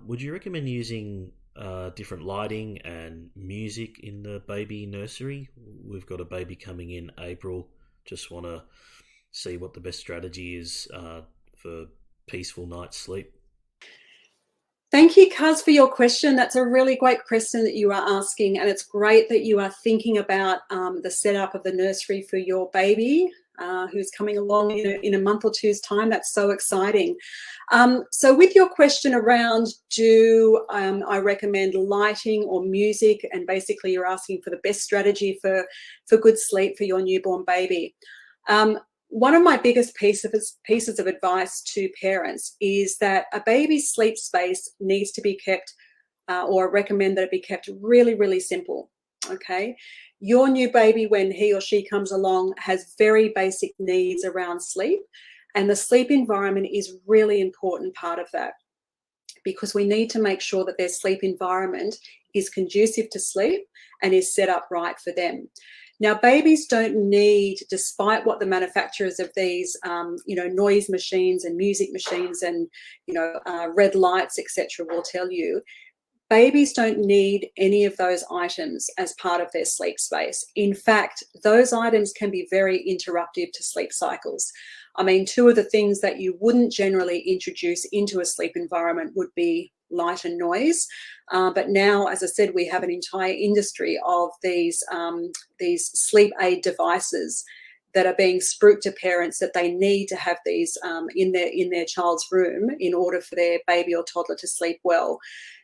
Would you recommend using different lighting and music in the baby nursery? We've got a baby coming in April. Just want to see what the best strategy is for peaceful night's sleep. Thank you, Kaz, for your question. That's a really great question that you are asking, and it's great that you are thinking about the setup of the nursery for your baby who's coming along in a month or two's time. That's so exciting. So with your question around do I recommend lighting or music, and basically you're asking for the best strategy for good sleep for your newborn baby. One of my biggest pieces of advice to parents is that a baby's sleep space needs to be kept, or recommend that it be kept really, really simple. Okay. Your new baby, when he or she comes along, has very basic needs around sleep, and the sleep environment is really important part of that, because we need to make sure that their sleep environment is conducive to sleep and is set up right for them. Now, babies don't need, despite what the manufacturers of these, noise machines and music machines and, red lights, etc., will tell you, babies don't need any of those items as part of their sleep space. In fact, those items can be very interruptive to sleep cycles. I mean, two of the things that you wouldn't generally introduce into a sleep environment would be light and noise. But now, as I said, we have an entire industry of these sleep aid devices that are being spruiked to parents that they need to have these in their child's room in order for their baby or toddler to sleep well.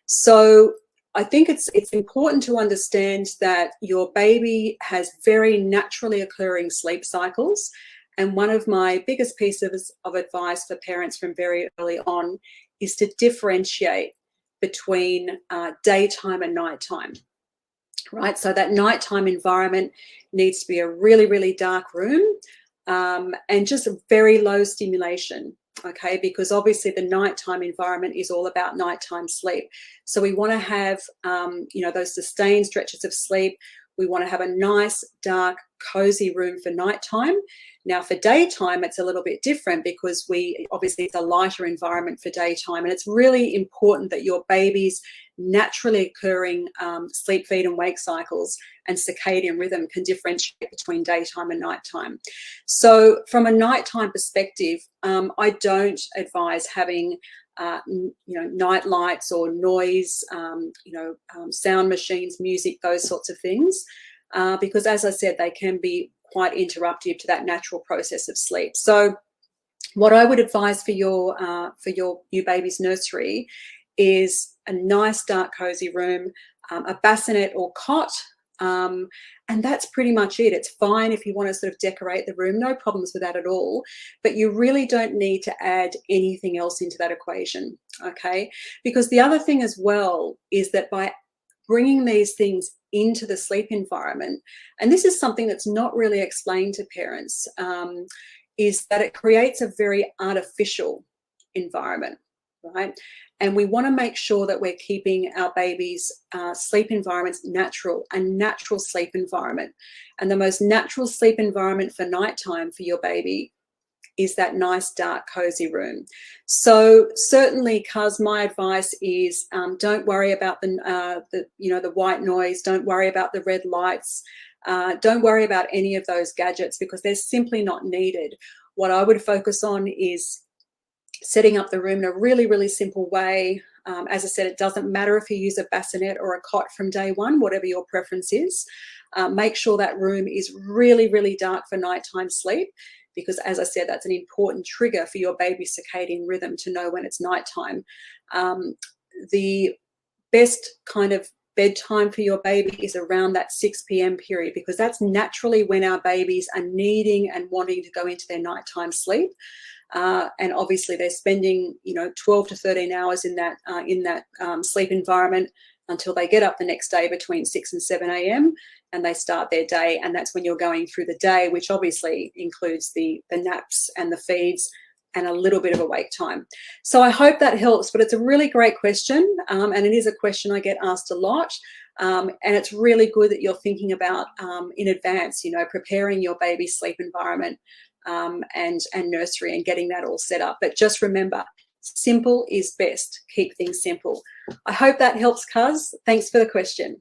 So I think it's important to understand that your baby has very naturally occurring sleep cycles. And one of my biggest pieces of advice for parents from very early on is to differentiate between daytime and nighttime, right? So that nighttime environment needs to be a really, really dark room and just a very low stimulation, okay? Because obviously the nighttime environment is all about nighttime sleep. So we want to have, those sustained stretches of sleep. We want to have a nice, dark, cozy room for nighttime. Now, for daytime, it's a little bit different because obviously it's a lighter environment for daytime. And it's really important that your baby's naturally occurring sleep, feed and wake cycles and circadian rhythm can differentiate between daytime and nighttime. So from a nighttime perspective, I don't advise having night lights or noise, sound machines, music, those sorts of things, because as I said, they can be quite interruptive to that natural process of sleep. So what I would advise for your new baby's nursery is a nice dark cozy room, a bassinet or cot, and that's pretty much it. It's fine if you want to sort of decorate the room, no problems with that at all, but you really don't need to add anything else into that equation, okay? Because the other thing as well is that by bringing these things into the sleep environment, and this is something that's not really explained to parents, is that it creates a very artificial environment, right? And we want to make sure that we're keeping our babies' sleep environments natural, a natural sleep environment. And the most natural sleep environment for nighttime for your baby is that nice, dark, cozy room. So certainly, Cuz, my advice is don't worry about the white noise. Don't worry about the red lights. Don't worry about any of those gadgets because they're simply not needed. What I would focus on is setting up the room in a really, really simple way. As I said, it doesn't matter if you use a bassinet or a cot from day one, whatever your preference is. Make sure that room is really, really dark for nighttime sleep because, as I said, that's an important trigger for your baby's circadian rhythm to know when it's nighttime. The best kind of bedtime for your baby is around that 6 p.m. period because that's naturally when our babies are needing and wanting to go into their nighttime sleep. And obviously they're spending 12 to 13 hours in that sleep environment until they get up the next day between 6 and 7 a.m. and they start their day, and that's when you're going through the day, which obviously includes the naps and the feeds and a little bit of awake time. So I hope that helps, but it's a really great question, and it is a question I get asked a lot, and it's really good that you're thinking about in advance, preparing your baby's sleep environment and nursery and getting that all set up. But just remember, Simple is best. Keep things simple. I hope that helps, Cuz. Thanks for the question.